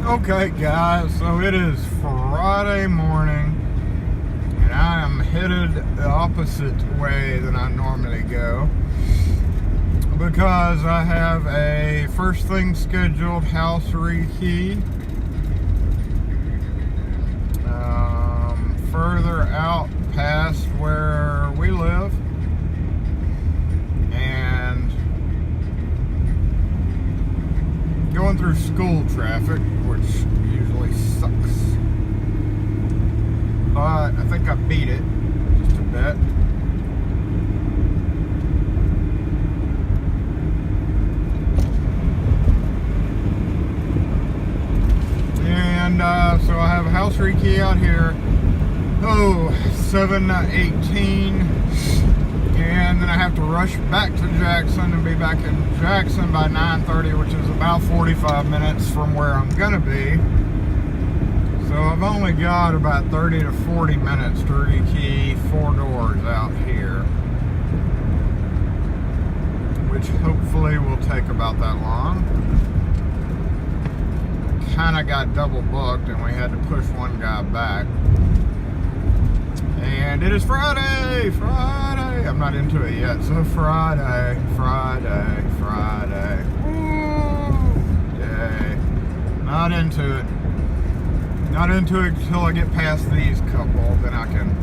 Okay guys, so it is Friday morning and I am headed the opposite way than I normally go because I have a first thing scheduled house rekey further out past where we live, and going through school traffic, which usually sucks. But I think I beat it just a bit. And so I have a house rekey out here. 7:18, and then I have to rush back to Jackson and be back in Jackson by 9:30, which is about 45 minutes from where I'm gonna be. So I've only got about 30 to 40 minutes to rekey 4 doors out here, which hopefully will take about that long. Kinda got double booked and we had to push one guy back. And it is Friday! Friday! I'm not into it yet, so Friday. Woo! Yay. Not into it. Not into it until I get past these couple, then I can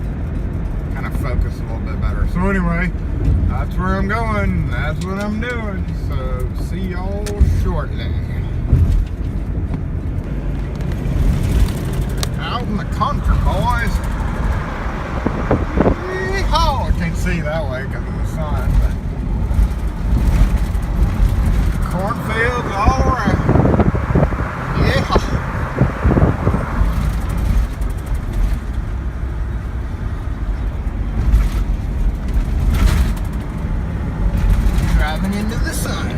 kind of focus a little bit better. So anyway, that's where I'm going. That's what I'm doing. So see y'all shortly. Out in the country, boys. Oh, I can't see that way because of the sun, but cornfields all around. Yeah. Driving into the sun.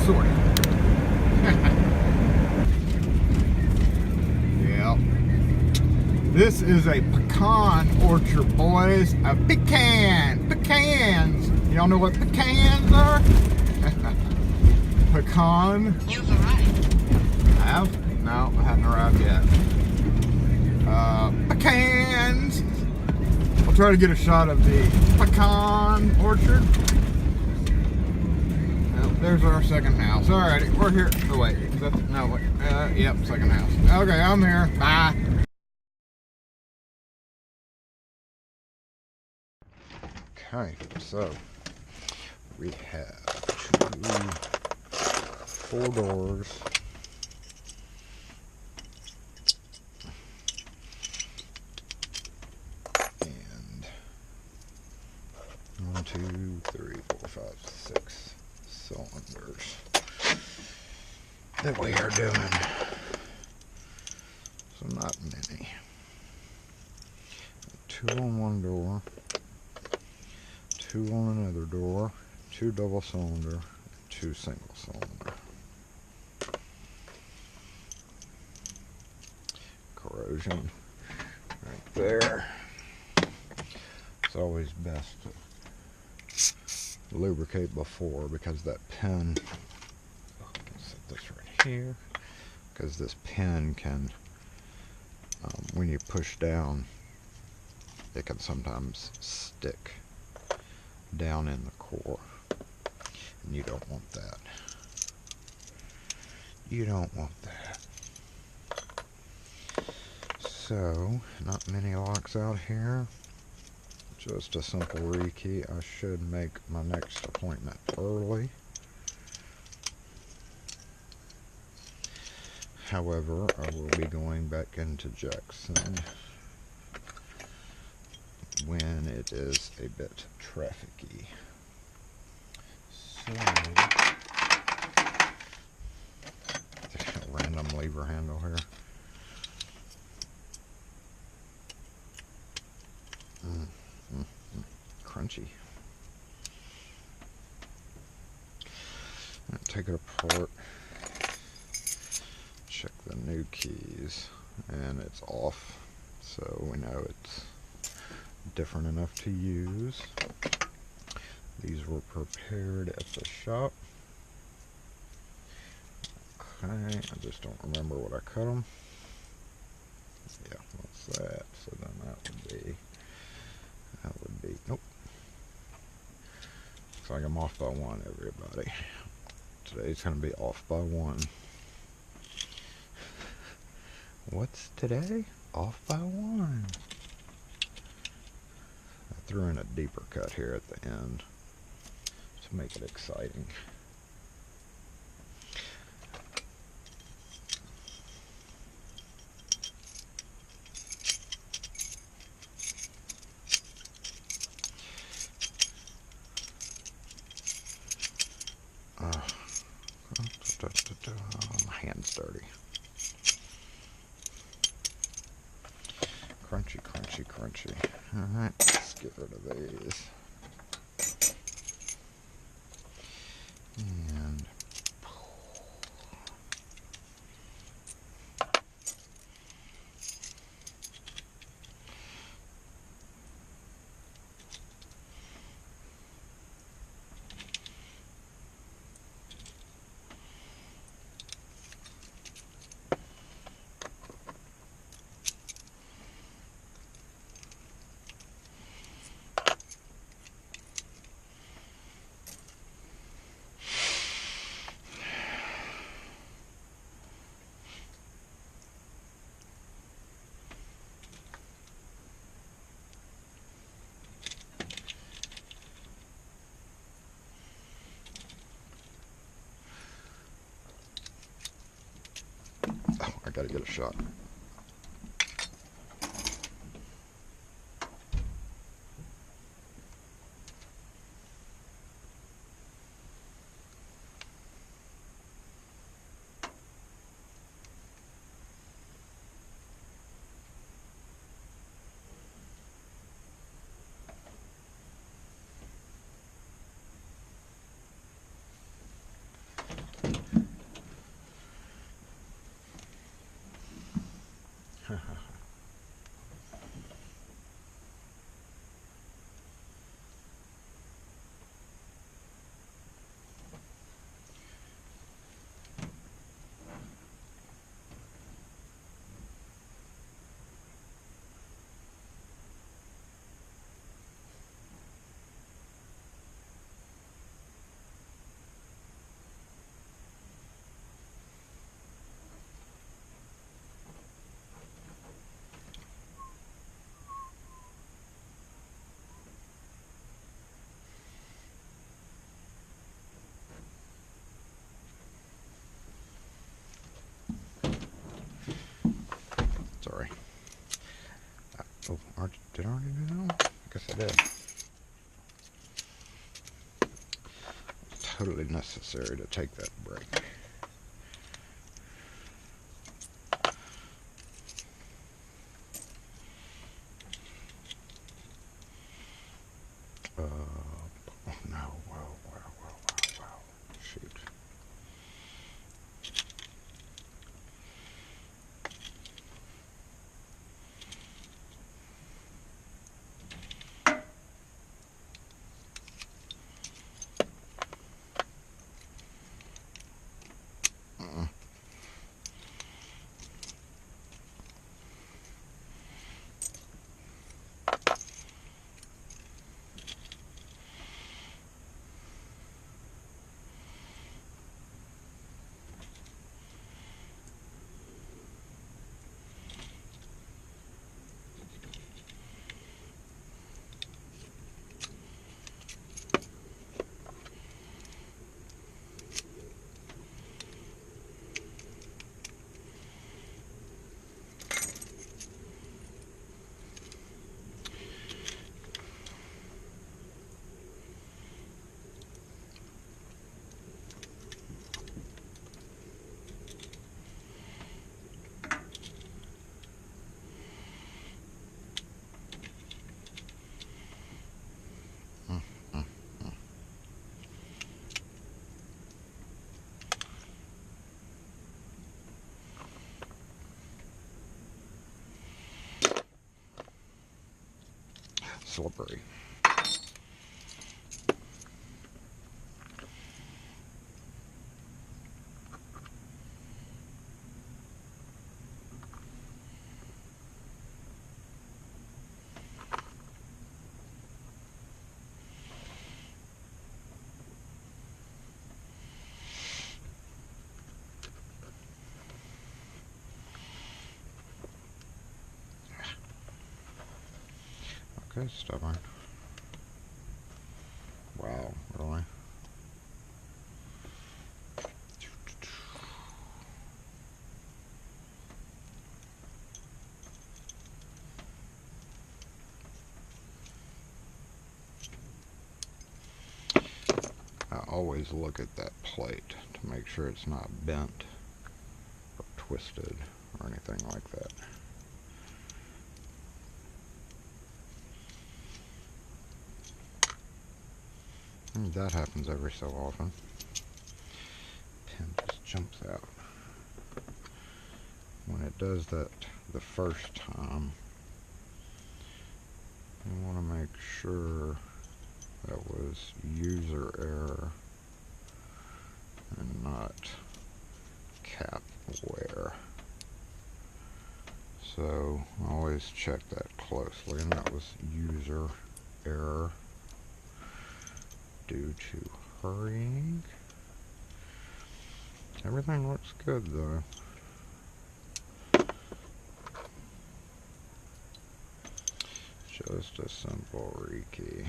Sort of. Yep. This is a pecan orchard, boys. A pecan. Pecans. Y'all know what pecans are? Pecan. You've arrived. I have? No, I haven't arrived yet. Pecans. I'll try to get a shot of the pecan orchard. Oh, there's our second house. Alrighty, we're here. Oh wait, is that, no wait. Yep, second house. Okay, I'm here. Bye. Okay, so we have 4 doors. And 1, 2, 3, 4, 5, 6 cylinders that we are doing. So not many. 2 on one door. 2 on another door, 2 double cylinder, 2 single cylinder. Corrosion right there. It's always best to lubricate before, because that pin, I can set this right here, because this pin can, when you push down, it can sometimes stick down in the core, and you don't want that. You don't want that. So, not many locks out here. Just a simple rekey. I should make my next appointment early. However, I will be going back into Jackson when it is a bit trafficy. So, a random lever handle here. Crunchy. Take it apart. Check the new keys, and it's off, so we know it's different enough to use. These were prepared at the shop. Okay, I just don't remember what I cut them. Yeah, what's that? So then that would be, nope. Looks like I'm off by one, everybody. Today's going to be off by one. What's today? Off by one. I threw in a deeper cut here at the end to make it exciting. My hand's dirty. Crunchy, crunchy, crunchy. Alright, let's get rid of these. And I gotta get a shot. Sorry. Oh, did I already do that one? I guess I did. Totally necessary to take that break. Oh no, wow. Shoot. Slippery. Okay, stubborn. Wow, really? I always look at that plate to make sure it's not bent or twisted or anything like that. And that happens every so often. Pin just jumps out. When it does that the first time, you want to make sure that was user error and not cap wear. So always check that closely, and that was user error due to hurrying. Everything looks good though. Just a simple rekey.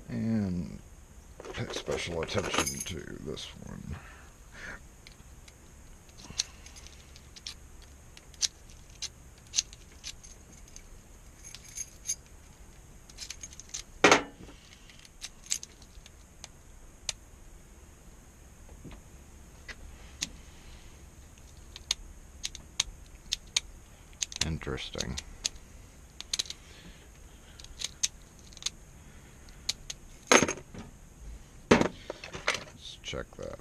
And pay special attention to this one. Interesting. Let's check that.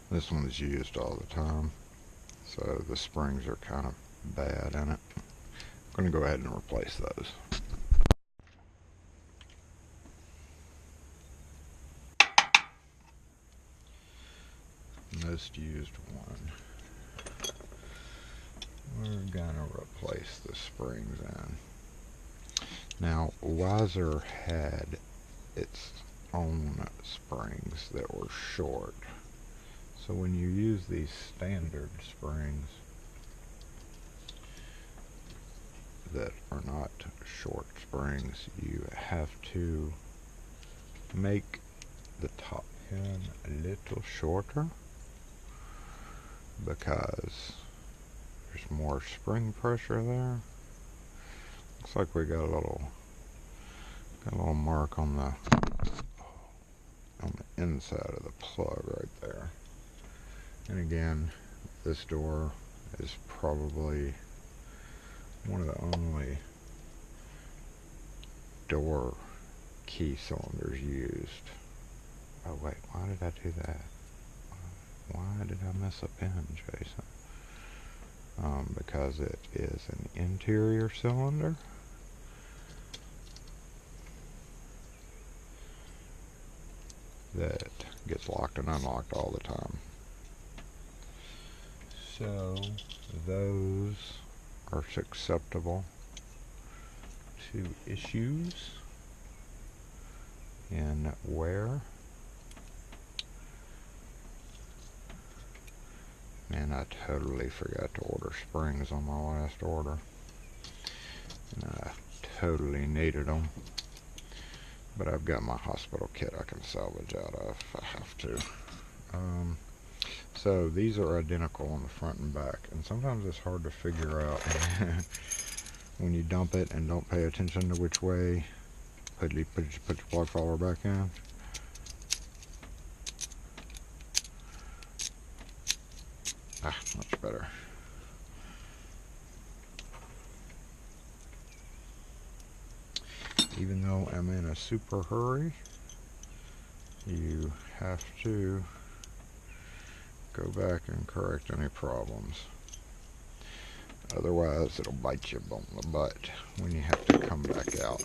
This one is used all the time, so the springs are kind of bad in it. I'm going to go ahead and replace those. Most used one. We're going to replace the springs in. Now, Wiser had its own springs that were short. So when you use these standard springs that are not short springs, you have to make the top pin a little shorter because there's more spring pressure there. Looks like we got a little mark on the inside of the plug right there. And again, this door is probably one of the only door key cylinders used. Oh wait, why did I do that? Why did I miss a pin, Jason? Because it is an interior cylinder. that gets locked and unlocked all the time. So those are susceptible to issues in wear. Man, I totally forgot to order springs on my last order, and I totally needed them, but I've got my hospital kit I can salvage out of if I have to. So these are identical on the front and back, and sometimes it's hard to figure out when you dump it and don't pay attention to which way. Put your plug follower back in. Much better. Even though I'm in a super hurry, you have to go back and correct any problems. Otherwise, it'll bite you on the butt when you have to come back out.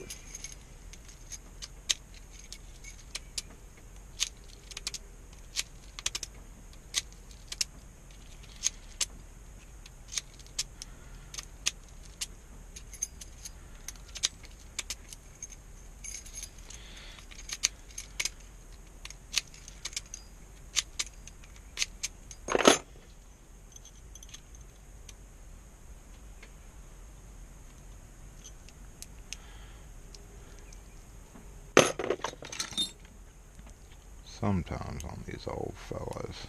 Sometimes on these old fellas,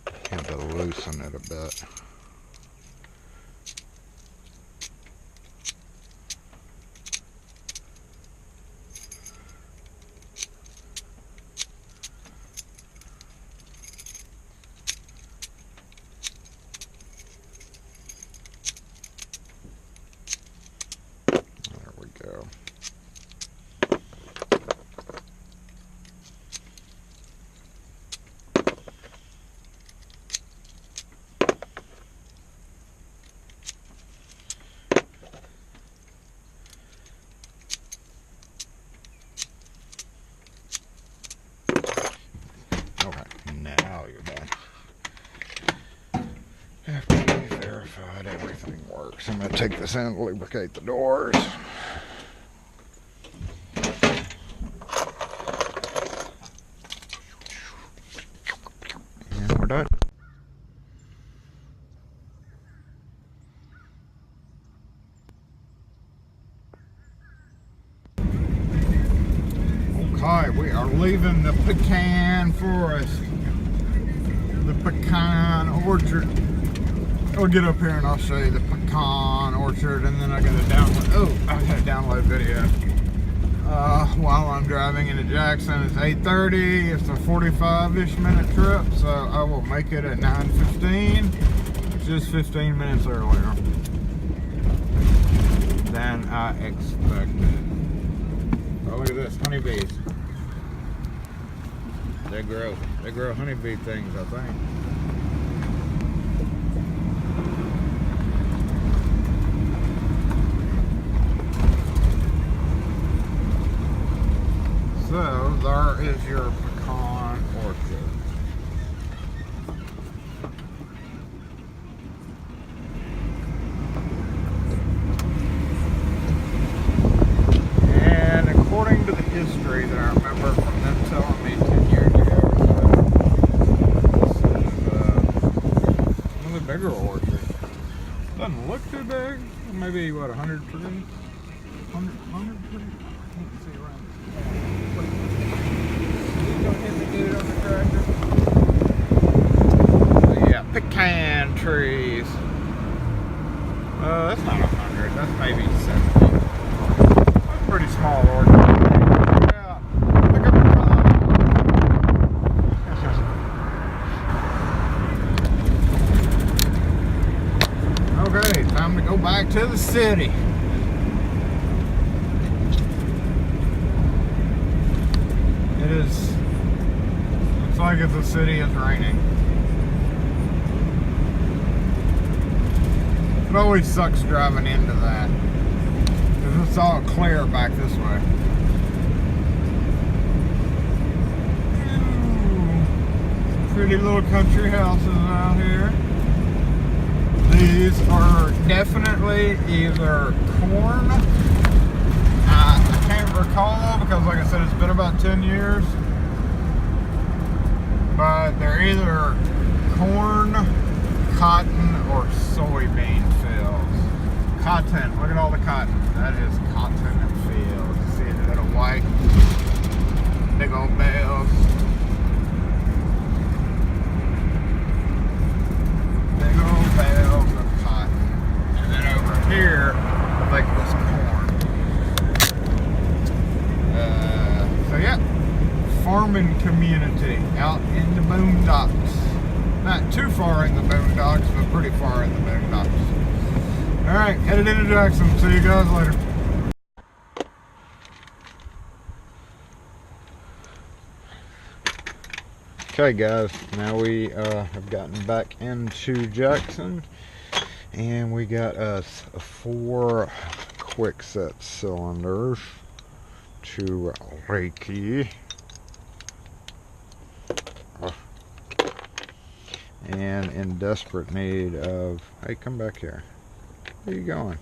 you have to loosen it a bit. There we go. Now you're done. After you've verified everything works, I'm going to take this in to lubricate the doors. And we're done. Okay, we are leaving the pecan forest. The pecan orchard. I'll get up here and I'll show you the pecan orchard, and then I gotta download. Oh, I gotta download video while I'm driving into Jackson. It's 8:30. It's a 45-ish minute trip, so I will make it at 9:15, which is 15 minutes earlier than I expected. Oh, look at this, honeybees. They grow honeybee things, I think. So there is your pecan orchard. And according to the history that I remember from them telling me 10 years ago, bigger orchard. Doesn't look too big. Maybe what, 100 trees? 100 trees? Let's see around. He's gonna hit the dude on the tractor. So yeah, pecan trees. That's not 100. That's maybe 70. That's a pretty small orchard. Yeah. Look at the Okay, time to go back to the city. Looks like the city is raining. It always sucks driving into that, because it's all clear back this way. pretty little country houses out here. These are definitely either corn. I can't recall because, like I said, it's been about 10 years. But they're either corn, cotton, or soybean fields. Cotton. Look at all the cotton. That is cotton fields. See the little white, big old bales. Big old bales of cotton. And then over here, I think it was corn. So yeah, farming community out in the boondocks. Not too far in the boondocks, but pretty far in the boondocks. Alright, headed into Jackson. See you guys later. Okay guys, now we have gotten back into Jackson, and we got us 4 Kwikset cylinders to Rekey, and in desperate need of, hey, come back here, where are you going?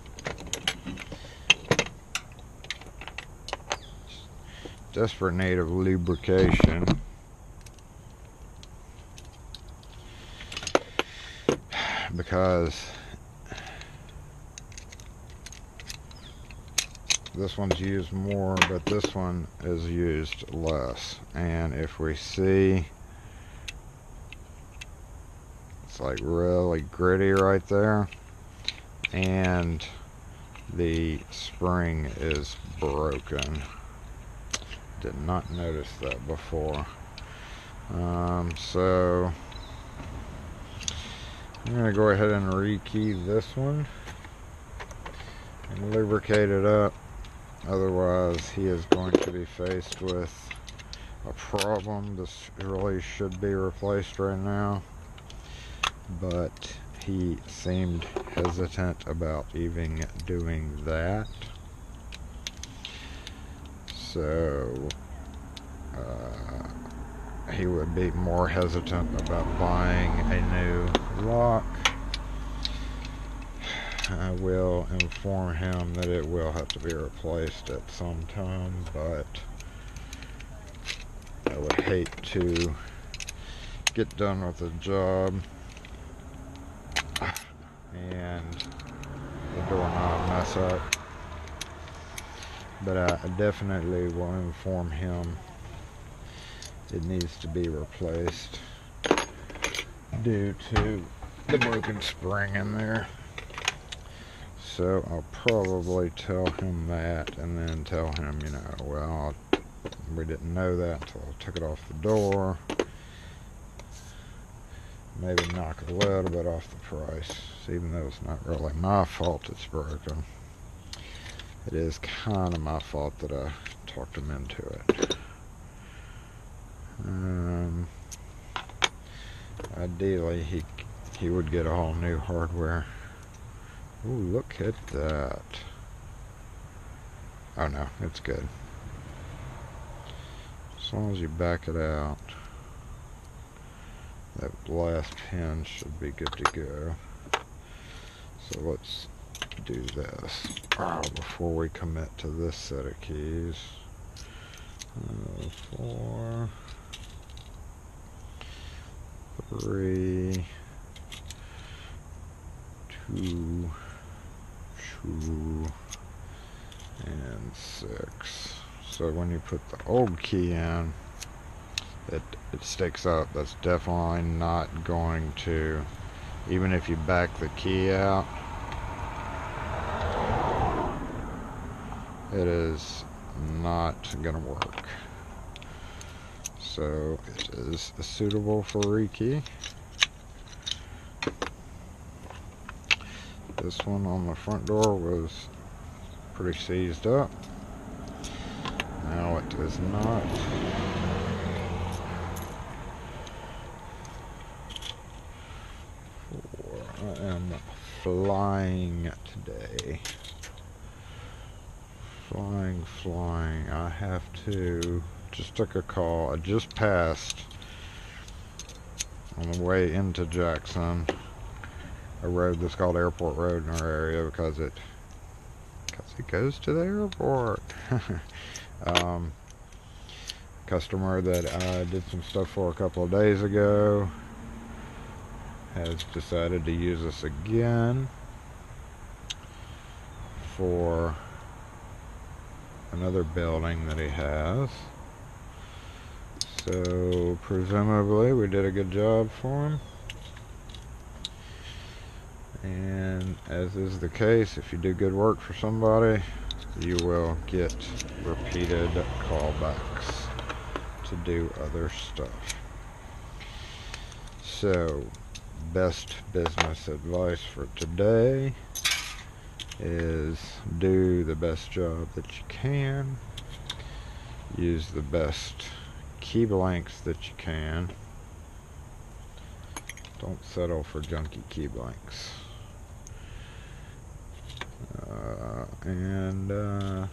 Desperate need of lubrication. Because this one's used more, but this one is used less. And if we see, it's like really gritty right there, and the spring is broken. Did not notice that before. So I'm going to go ahead and rekey this one and lubricate it up. Otherwise, he is going to be faced with a problem. This really should be replaced right now, but he seemed hesitant about even doing that. So he would be more hesitant about buying a new lock. I will inform him that it will have to be replaced at some time, but I would hate to get done with the job and the doorknob mess up. But I definitely will inform him it needs to be replaced due to the broken spring in there. So I'll probably tell him that, and then tell him, you know, well, we didn't know that until I took it off the door. Maybe knock a little bit off the price, even though it's not really my fault it's broken. It is kind of my fault that I talked him into it. Ideally, he would get all new hardware. Ooh, look at that. Oh no, it's good. As long as you back it out, that last pin should be good to go. So let's do this before we commit to this set of keys. 4, 3, 2, 2, and 6. So when you put the old key in, it sticks up. That's definitely not going to, even if you back the key out, it is not gonna work. So it is suitable for rekey. This one on the front door was pretty seized up. Now it is not. I am flying today. Flying. I have to, just took a call. I just passed on the way into Jackson, a road that's called Airport Road in our area because it goes to the airport. Customer that I did some stuff for a couple of days ago has decided to use us again for another building that he has. So presumably we did a good job for him. And as is the case, if you do good work for somebody, you will get repeated callbacks to do other stuff. So, best business advice for today is do the best job that you can. Use the best key blanks that you can. Don't settle for junky key blanks. And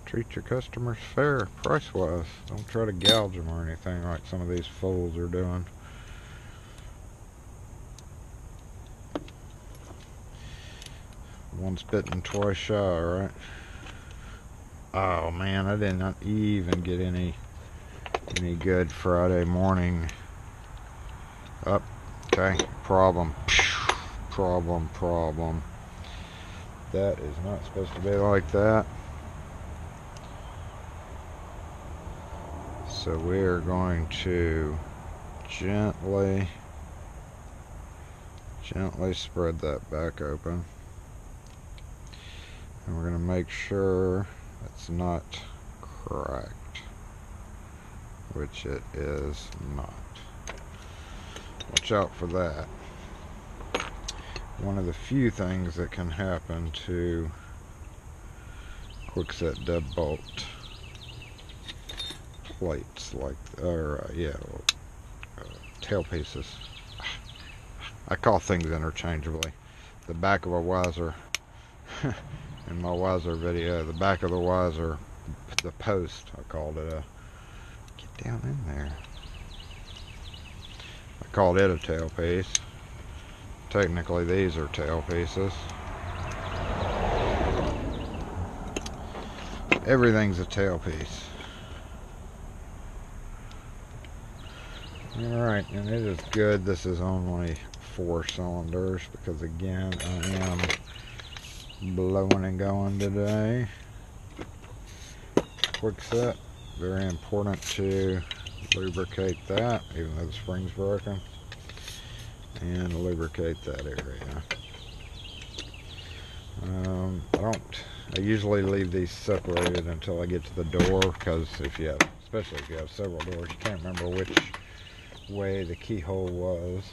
treat your customers fair, price-wise. Don't try to gouge them or anything like some of these fools are doing. Once bitten, twice shy, right? Oh man, I did not even get any good Friday morning. Up. Okay, problem. That is not supposed to be like that. So we are going to gently spread that back open. And we're going to make sure it's not cracked, which it is not. Watch out for that. One of the few things that can happen to Kwikset deadbolt plates, like, tailpieces. I call things interchangeably. The back of a wiser, in my wiser video, the back of the wiser, the post, I called it a, get down in there. I called it a tailpiece. Technically, these are tailpieces. Everything's a tailpiece. Alright, and it is good this is only 4 cylinders because, again, I am blowing and going today. Kwikset, very important to lubricate that, even though the spring's broken. And lubricate that area. I usually leave these separated until I get to the door, because especially if you have several doors, you can't remember which way the keyhole was.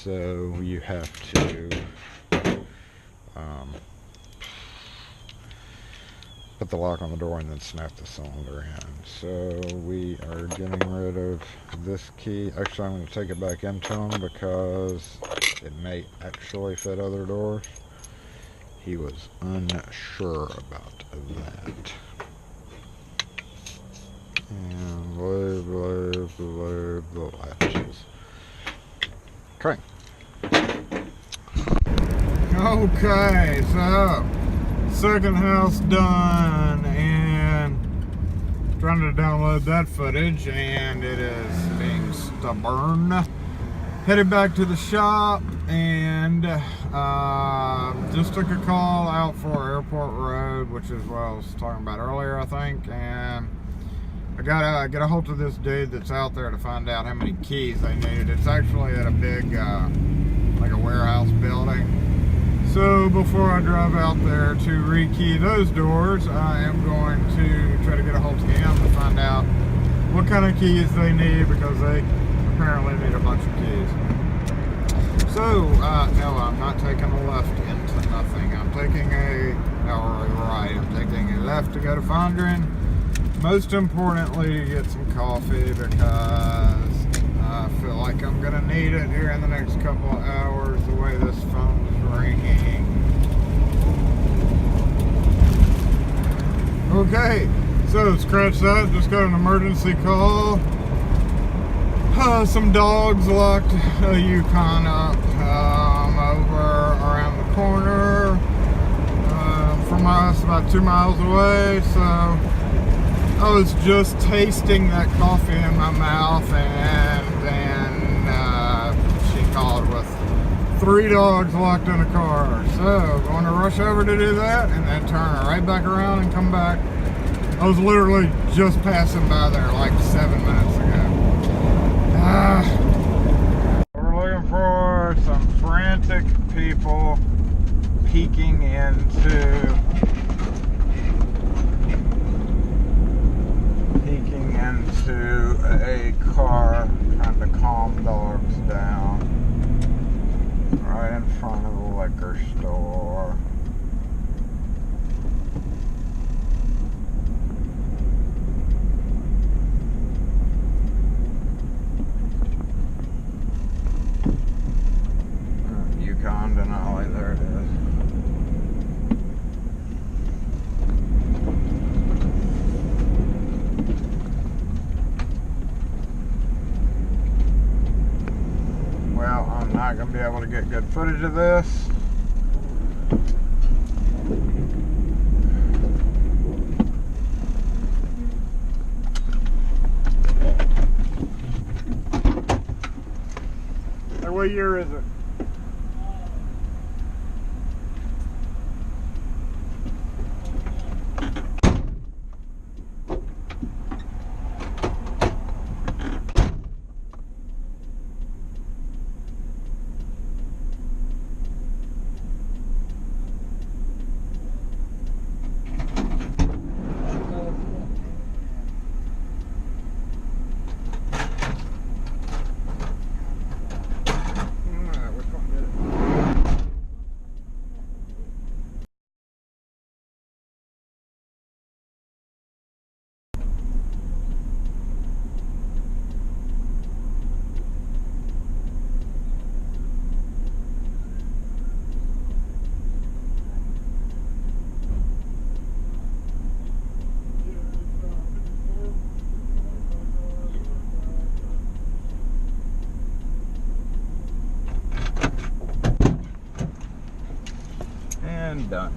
So you have to put the lock on the door and then snap the cylinder in. So we are getting rid of this key. Actually, I'm going to take it back into them because it may actually fit other doors. He was unsure about that. And lube the latches. Okay. Okay, so second house done, and trying to download that footage, and it is being stubborn. Headed back to the shop, and just took a call out for Airport Road, which is what I was talking about earlier, I think, and I gotta get a hold of this dude that's out there to find out how many keys they need. It's actually at a big, like a warehouse building. So before I drive out there to rekey those doors, I am going to try to get a hold of him to find out what kind of keys they need, because they apparently need a bunch of keys. So, no, I'm not taking a left into nothing. I'm taking a right. I'm taking a left to go to Fondren. Most importantly, to get some coffee, because I feel like I'm going to need it here in the next couple of hours, the way this phone is ringing. Okay, so scratch that, just got an emergency call. Some dogs locked a Yukon up over around the corner from us, about 2 miles away. So I was just tasting that coffee in my mouth, and then she called with 3 dogs locked in a car. So going to rush over to do that and then turn right back around and come back. I was literally just passing by there like 7 minutes ago. We're looking for some frantic people peeking into a car, trying to calm dogs down right in front of the liquor store. Yukon Denali, there it is. Well, I'm not going to be able to get good footage of this. Hey, what year is it? And done.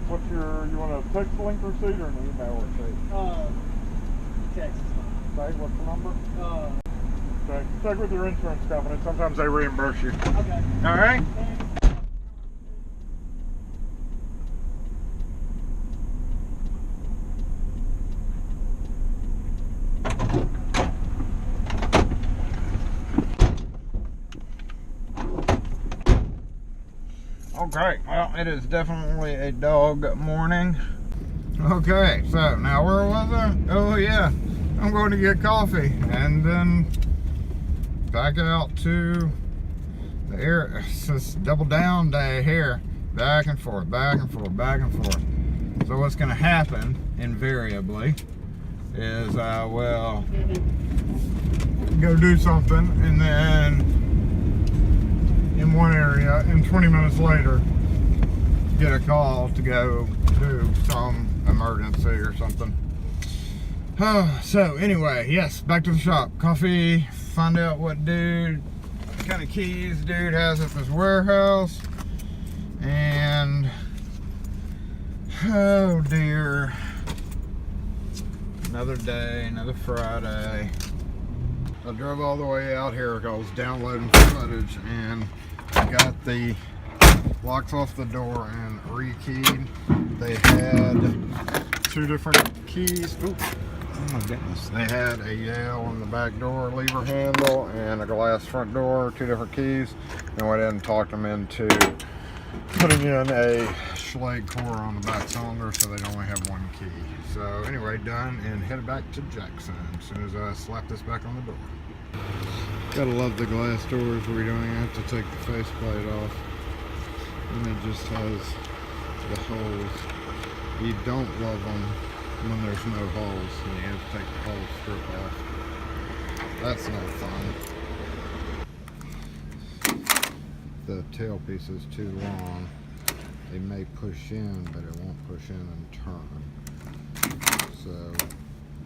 What's you want a text link receipt or an email receipt? Text. Okay, what's the number? Okay, check with your insurance company. Sometimes they reimburse you. Okay. All right. Okay, well, it is definitely a dog morning. Okay, so now where was I? Oh yeah, I'm going to get coffee and then back out to the air. It's this double down day here, back and forth, back and forth, back and forth. So what's going to happen invariably is I will go do something and then in one area and 20 minutes later get a call to go do some emergency or something. So anyway, yes, back to the shop. Coffee, find out what kind of keys dude has at this warehouse. And oh dear, another day, another Friday. I drove all the way out here because I was downloading footage and I got the locks off the door and rekeyed. They had 2 different keys. Ooh, oh my goodness. They had a Yale on the back door lever handle and a glass front door, 2 different keys. And went in and talked them into putting in a Schlage core on the back cylinder so they'd only have 1 key. So anyway, done and headed back to Jackson as soon as I slap this back on the door. Gotta love the glass doors where you don't even have to take the faceplate off. And it just has the holes You don't love them when there's no holes and you have to take the whole strip off. That's no fun. The tailpiece is too long. They may push in, but it won't push in and turn. So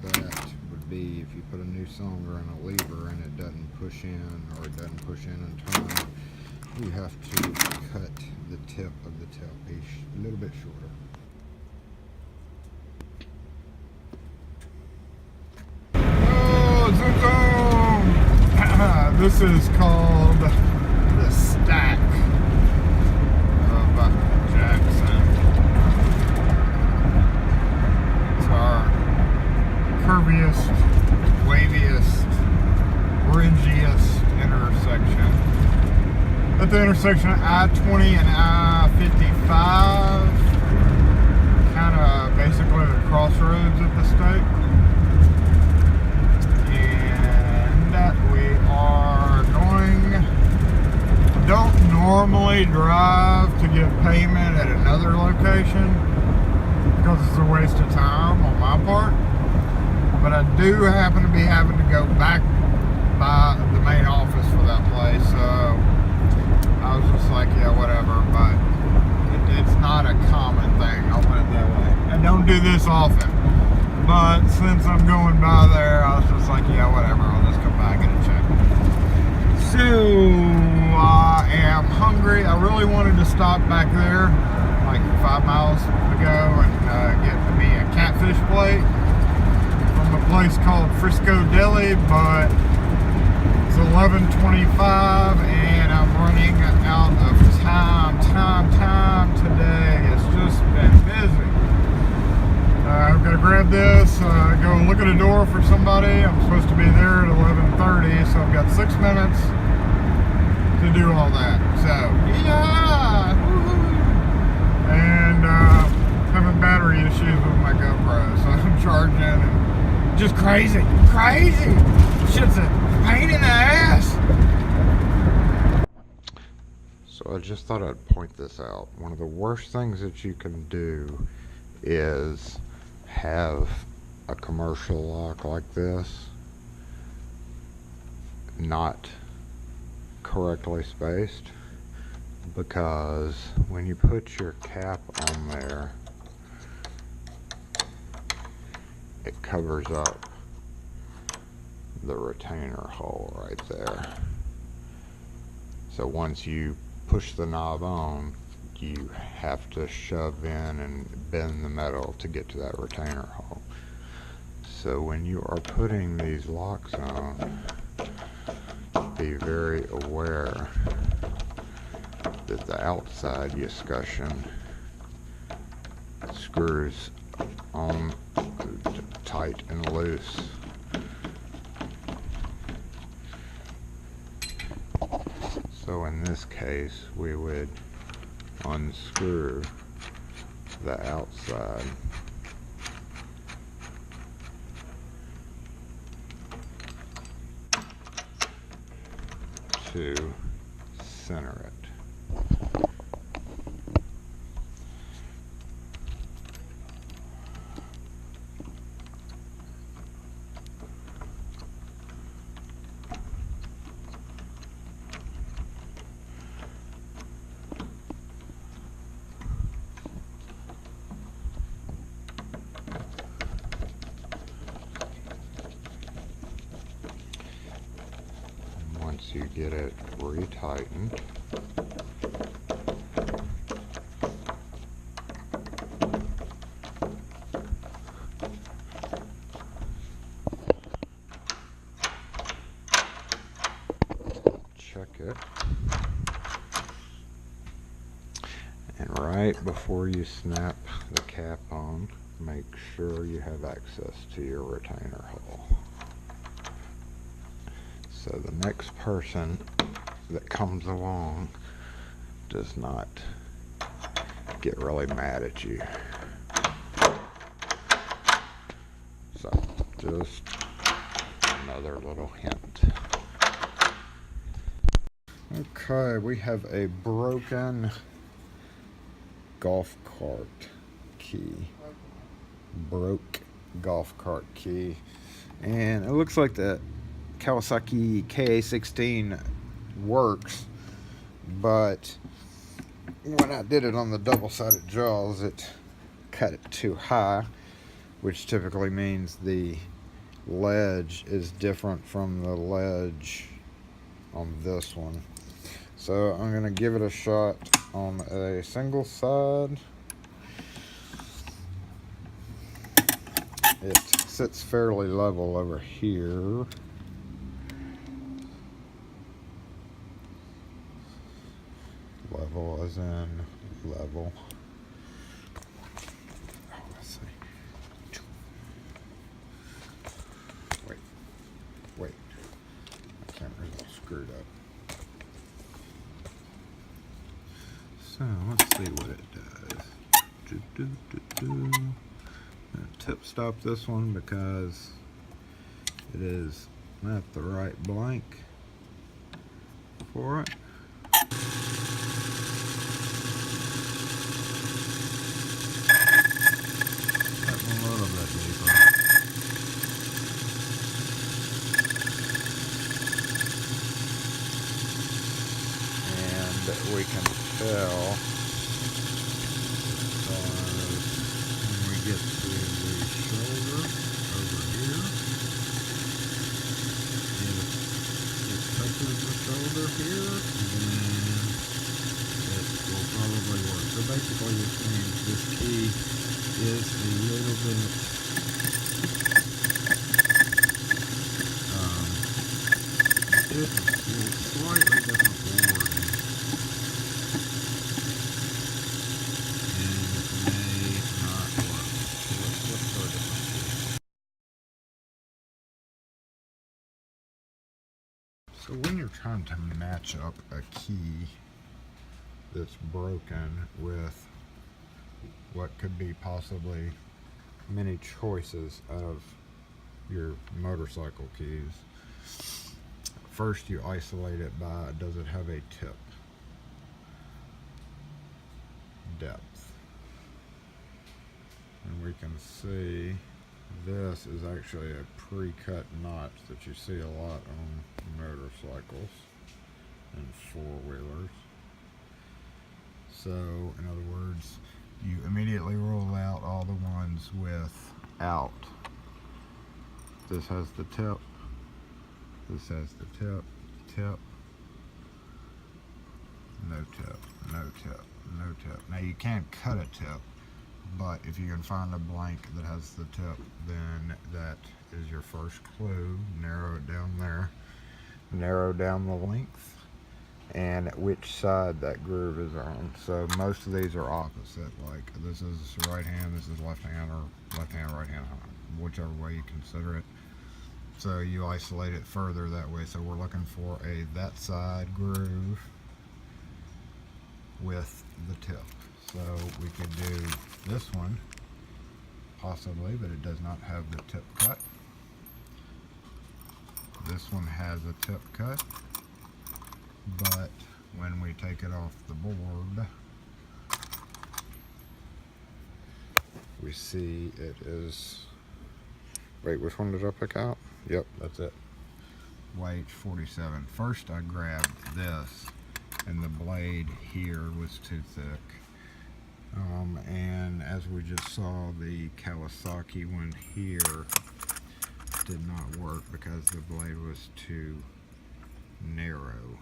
that would be if you put a new cylinder and a lever and it doesn't push in, or it doesn't push in and turn, you have to cut the tip of the tailpiece a little bit shorter. Oh, zoom, zoom. This is called the stack of Jackson. It's our curviest, waviest, ridgiest intersection. At the intersection of I-20 and I-55, kind of basically the crossroads of the state. And we are going, don't normally drive to get payment at another location because it's a waste of time on my part. But I do happen to be having to go back by the main office for that place, so I was just like, yeah, whatever. But it's not a common thing, I'll put it that way. I don't do this often, but since I'm going by there, I was just like, yeah, whatever, I'll just come by and get a check. So I am hungry. I really wanted to stop back there like 5 miles ago and get me a catfish plate from a place called Frisco Deli, but it's 11:25 and I'm running out of time today. It's just been busy. I've got to grab this, go look at a door for somebody. I'm supposed to be there at 11:30, so I've got 6 minutes to do all that. So, yeah! And having battery issues with my GoPro, so I'm charging and just crazy. Shit's a pain in the ass. So I just thought I'd point this out. One of the worst things that you can do is have a commercial lock like this not correctly spaced, because when you put your cap on there, it covers up the retainer hole right there. So once you push the knob on, you have to shove in and bend the metal to get to that retainer hole. So when you are putting these locks on, be very aware that the outside escutcheon screws on tight and loose. So in this case, we would unscrew the outside to center it. Once you get it retightened, check it, and right before you snap the cap on, make sure you have access to your retainer hole. So the next person that comes along does not get really mad at you. So just another little hint. Okay, we have a broken golf cart key. Broke golf cart key. And it looks like the Kawasaki KA16 works, but when I did it on the double-sided jaws, it cut it too high, which typically means the ledge is different from the ledge on this one. So I'm going to give it a shot on a single side. It sits fairly level over here. Level as in level. Oh, let's see. Wait. My camera's all screwed up. So let's see what it does. Tip stop this one because it is not the right blank for it. That one a little bit deeper. And we can tell when we get to the shoulder over here, if it touches the shoulder here, then it will probably work. So basically this means this key is a little bit slightly different wording, and it may not work. So let's look for a different key. So when you're trying to match up a key that's broken with what could be possibly many choices of your motorcycle keys, first you isolate it by, does it have a tip depth? And we can see this is actually a pre-cut notch that you see a lot on motorcycles and four-wheelers. So in other words, you immediately rule out all the ones without. This has the tip. This has the tip, no tip, no tip, no tip. Now you can't cut a tip, but if you can find a blank that has the tip, then that is your first clue. Narrow it down there. Narrow down the length and which side that groove is on. So most of these are opposite. Like this is right hand, this is left hand, or left hand, right hand, whichever way you consider it. So you isolate it further that way. So we're looking for that side groove with the tip. So we could do this one possibly, but it does not have the tip cut. This one has a tip cut, but when we take it off the board, we see it is, wait, which one did I pick out? Yep, that's it. YH47. First I grabbed this, and the blade here was too thick. And as we just saw, the Kawasaki one here did not work because the blade was too narrow.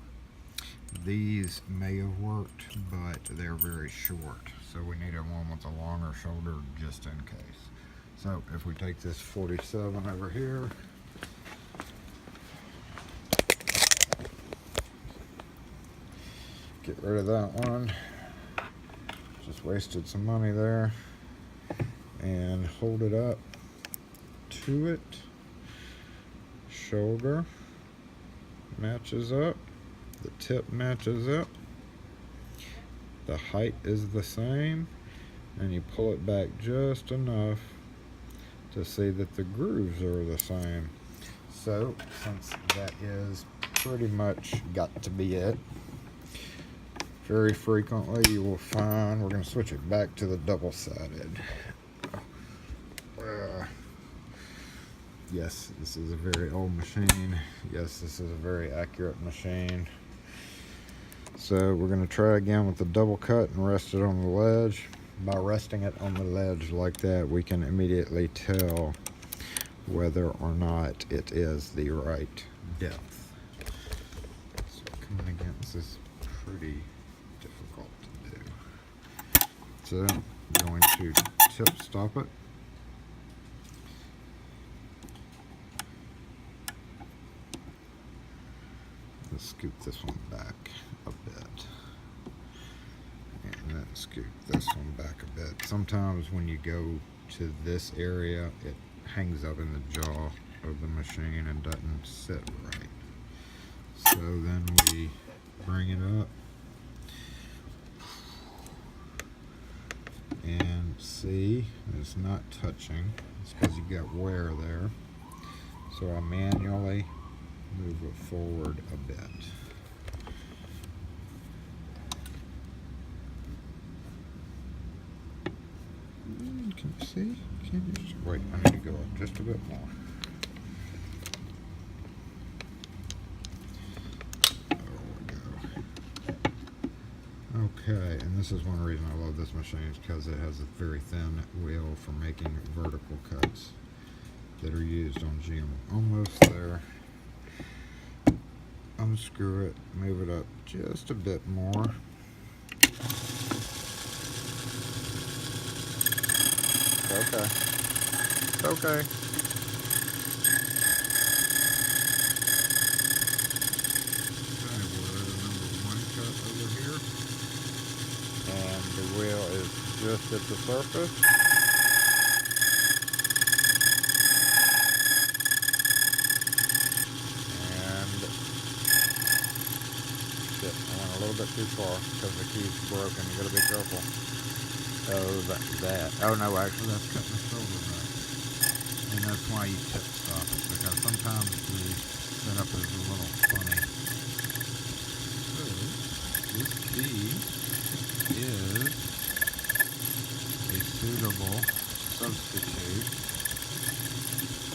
These may have worked, but they're very short, so we need a one with a longer shoulder just in case. So if we take this 47 over here, get rid of that one, just wasted some money there, and hold it up to it. Shoulder matches up, the tip matches up, the height is the same, and you pull it back just enough to see that the grooves are the same. So since that is pretty much got to be it, very frequently you will find, we're going to switch it back to the double-sided. Yes, this is a very old machine. Yes, this is a very accurate machine. So we're going to try again with the double cut and rest it on the ledge. By resting it on the ledge like that, we can immediately tell whether or not it is the right depth. So coming again, this is pretty difficult to do. So I'm going to tip stop it. Let's scoop this one back a bit. And then scoop this one back a bit. Sometimes when you go to this area, it hangs up in the jaw of the machine and doesn't sit right. So then we bring it up and see it's not touching. It's because you got wear there. So I manually move it forward a bit. Can you see? Can you just wait? I need to go up just a bit more. There we go. Okay, and this is one reason I love this machine is because it has a very thin wheel for making vertical cuts that are used on GM. Almost there. Unscrew it, move it up just a bit more. Okay. Okay. And the wheel is just at the surface. A little bit too far because the key's broken. You gotta be careful. Oh, that. Oh no, actually that's cutting the shoulder back. And that's why you tip stop it, because sometimes the setup is a little funny. So, this key is a suitable substitute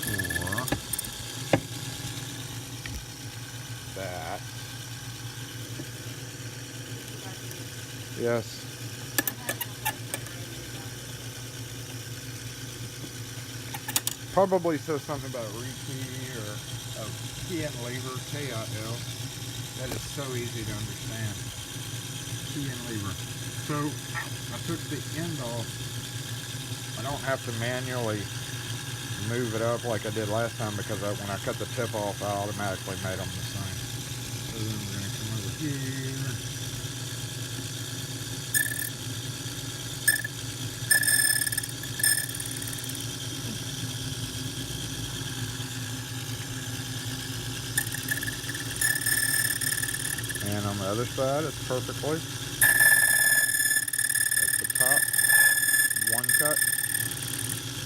for that. Yes. Probably says something about rekey or key and lever, K-I-L. That is so easy to understand. Key and lever. So I took the end off. I don't have to manually move it up like I did last time because when I cut the tip off, I automatically made them the same. So then we're going to come over here. And on the other side, it's perfectly at the top, one cut.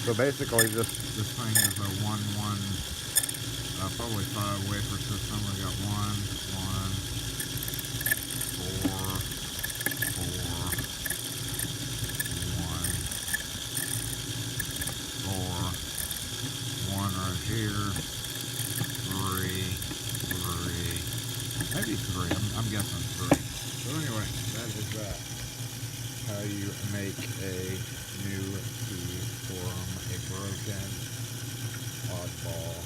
So basically, this thing is a probably 5 wafer system. We got 1, 4, 4, 1, 4, 1 right here, 3. Maybe 3. I'm guessing 3. So anyway, that is that. How you make a new key from a broken oddball.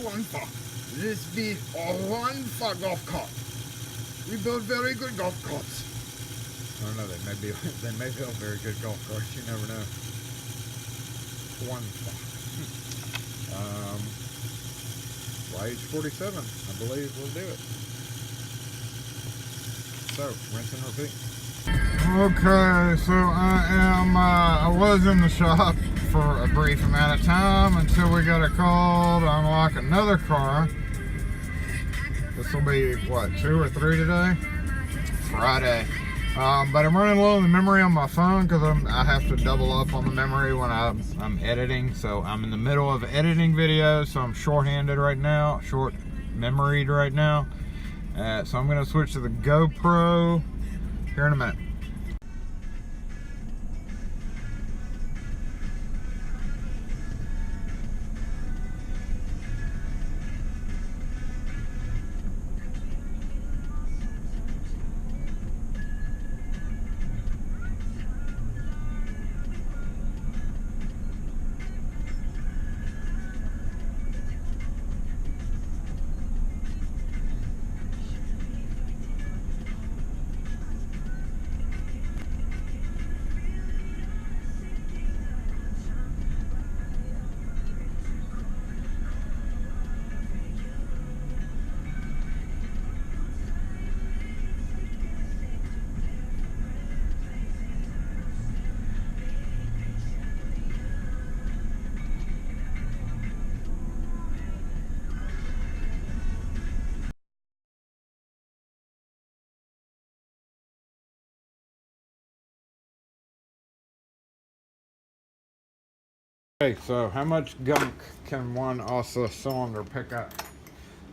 Juanfa, this be a Juanfa golf cart. We build very good golf carts. I don't know. They may build very good golf carts. You never know. Juanfa. H47, I believe will do it. So, rinse and repeat. Okay, so I was in the shop for a brief amount of time until we got a call to unlock another car. This will be, what, 2 or 3 today? Friday. But I'm running low on the memory on my phone because I have to double up on the memory when I'm editing. So I'm in the middle of editing videos, so I'm short-handed right now, short-memoried right now. So I'm going to switch to the GoPro here in a minute. Okay, so how much gunk can one OSA cylinder pick up?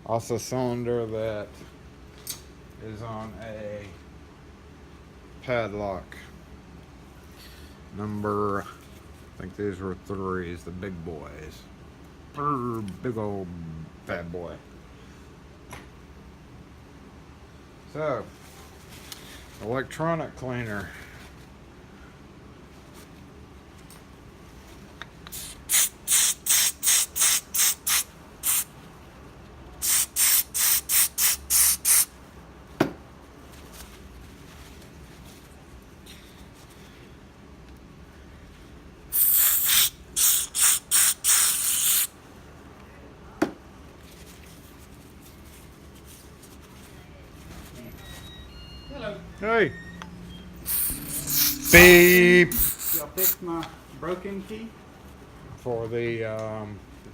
OSA cylinder that is on a padlock. Number, I think these were 3s, the big boys. Big old fat boy. So, electronic cleaner. Hey. Beep. Y'all fixed my broken key For the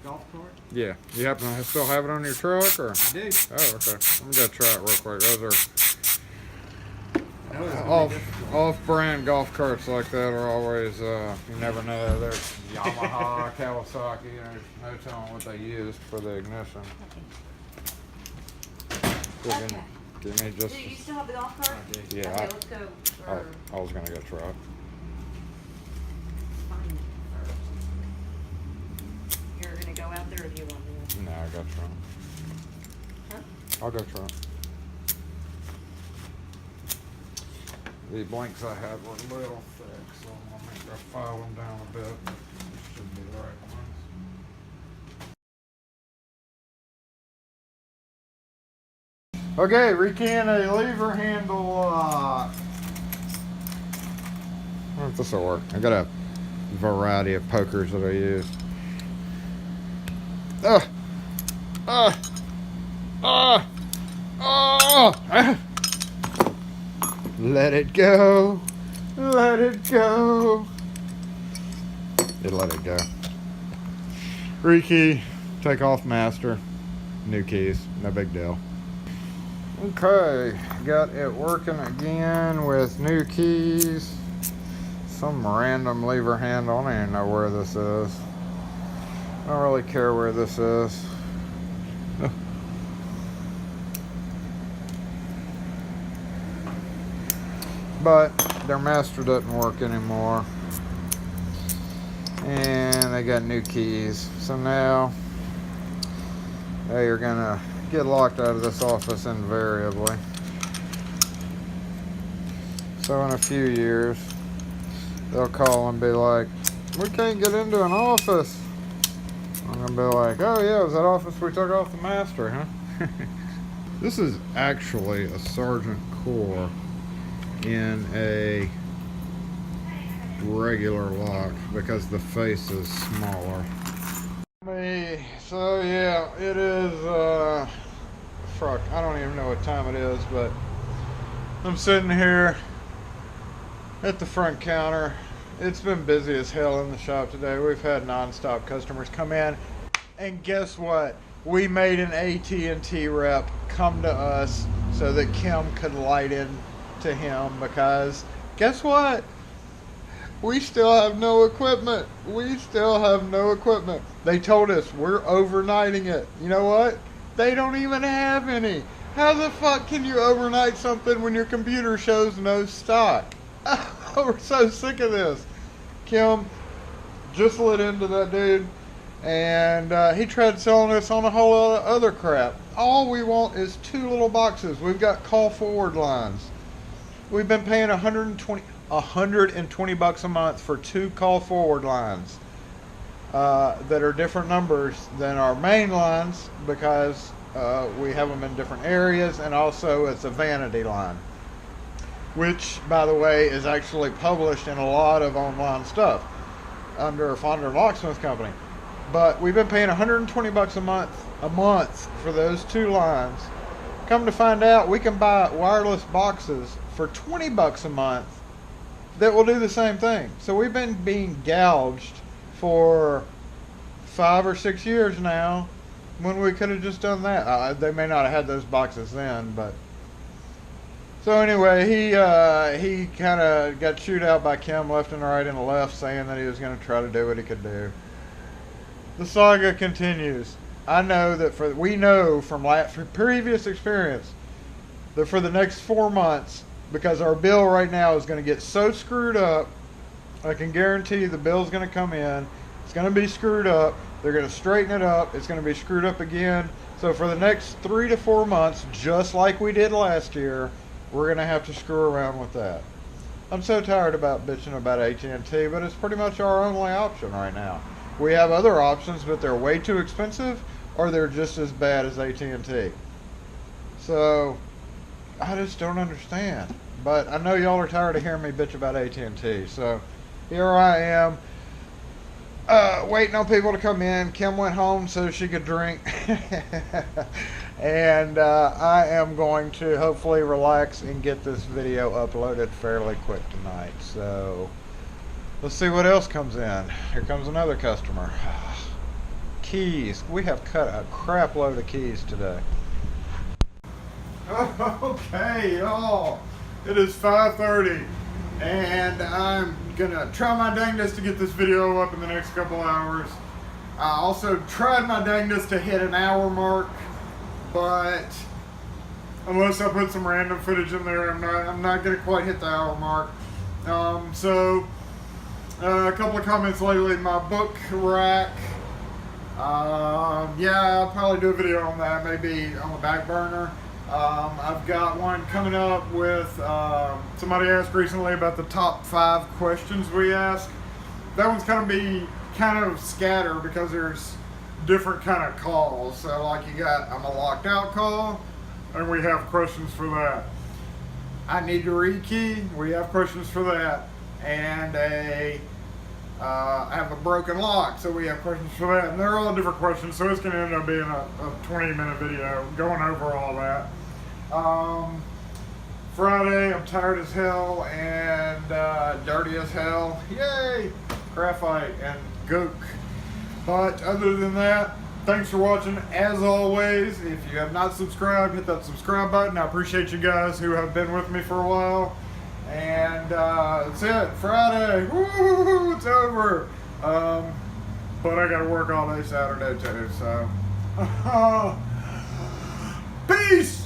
golf cart? yeah. You happen to still have it on your truck, or? I do. Oh, okay. I'm gonna try it real quick. Those That are was off-brand golf carts like that are always you never know. They're Yamaha, Kawasaki. There's no telling what they used for the ignition. Okay. Give me just. Do you still have the golf cart? Yeah. Okay, let's go. I was gonna go try it. Find it first. You're gonna go out there, or do you want to? No, I got try it. Huh? I'll go try it. The blanks I had were a little thick, so I'm gonna make I file them down a bit. Should be the right ones. Okay, rekeying a lever handle lock. I don't know if this will work. I got a variety of pokers that I use. Let it go. Let it go. It let it go. Rekey, take off master. New keys, no big deal. Okay, got it working again with new keys. Some random lever handle. I don't even know where this is. I don't really care where this is. But their master doesn't work anymore. And they got new keys. So now they are gonna get locked out of this office invariably. So in a few years, they'll call and be like, we can't get into an office. I'm gonna be like, oh yeah, it was that office we took off the master, huh? This is actually a Sergeant Core in a regular lock because the face is smaller. So yeah, it is fuck, I don't even know what time it is, but I'm sitting here at the front counter. It's been busy as hell in the shop today. We've had non-stop customers come in, and guess what? We made an AT&T rep come to us so that Kim could light in to him, because guess what? We still have no equipment. We still have no equipment. They told us we're overnighting it. You know what? They don't even have any. How the fuck can you overnight something when your computer shows no stock? We're so sick of this. Kim just lit into that dude, and he tried selling us on a whole other crap. All we want is 2 little boxes. We've got call forward lines. We've been paying $120 a month for 2 call forward lines that are different numbers than our main lines, because we have them in different areas, and also it's a vanity line, which, by the way, is actually published in a lot of online stuff under Fonder Locksmith Company. But we've been paying $120 a month for those 2 lines. Come to find out, we can buy wireless boxes for $20 a month that will do the same thing. So we've been being gouged for 5 or 6 years now, when we could have just done that. They may not have had those boxes then, but so anyway, he kind of got chewed out by Kim left and right and left, saying that he was going to try to do what he could do. The saga continues. I know that we know from previous experience that for the next 4 months, because our bill right now is going to get so screwed up, I can guarantee you the bill's going to come in. It's going to be screwed up. They're going to straighten it up. It's going to be screwed up again. So for the next 3 to 4 months, just like we did last year, we're going to have to screw around with that. I'm so tired about bitching about AT&T, but it's pretty much our only option right now. We have other options, but they're way too expensive, or they're just as bad as AT&T. So I just don't understand. But I know y'all are tired of hearing me bitch about AT&T. So here I am, waiting on people to come in. Kim went home so she could drink. And I am going to hopefully relax and get this video uploaded fairly quick tonight. So let's see what else comes in. Here comes another customer. Keys. We have cut a crap load of keys today. Okay, y'all. It is 5:30, and I'm gonna try my dangest to get this video up in the next couple hours. I also tried my dangest to hit an hour mark, but unless I put some random footage in there, I'm not gonna quite hit the hour mark. A couple of comments lately. My book rack. Yeah, I'll probably do a video on that, maybe on the back burner. I've got one coming up with, somebody asked recently about the top 5 questions we ask. That one's going to be kind of scattered because there's different kind of calls. So like you got, I'm a locked out call, and we have questions for that. I need to rekey, we have questions for that. And I have a broken lock, so we have questions for that. And they're all different questions, so it's going to end up being a 20-minute video going over all that. Friday, I'm tired as hell and dirty as hell. Yay! Graphite and gook. But other than that, thanks for watching. As always, if you have not subscribed, hit that subscribe button. I appreciate you guys who have been with me for a while. And that's it. Friday. Woo! It's over. But I gotta work all day Saturday too, so. Peace!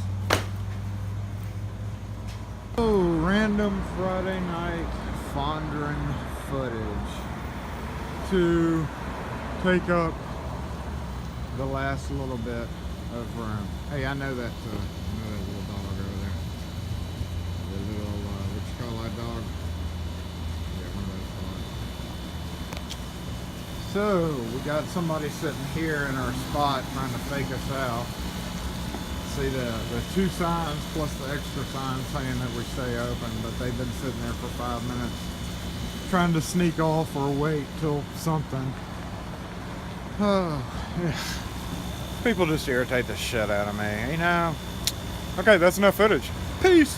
Oh, random Friday night fondering footage to take up the last little bit of room. Hey, I know that little dog over there. The little, what you call that dog? Yeah, one of those dogs. So, we got somebody sitting here in our spot trying to fake us out. See the 2 signs plus the extra sign saying that we stay open, but they've been sitting there for 5 minutes trying to sneak off or wait till something. Oh, yeah. People just irritate the shit out of me, you know. Okay, that's enough footage. Peace.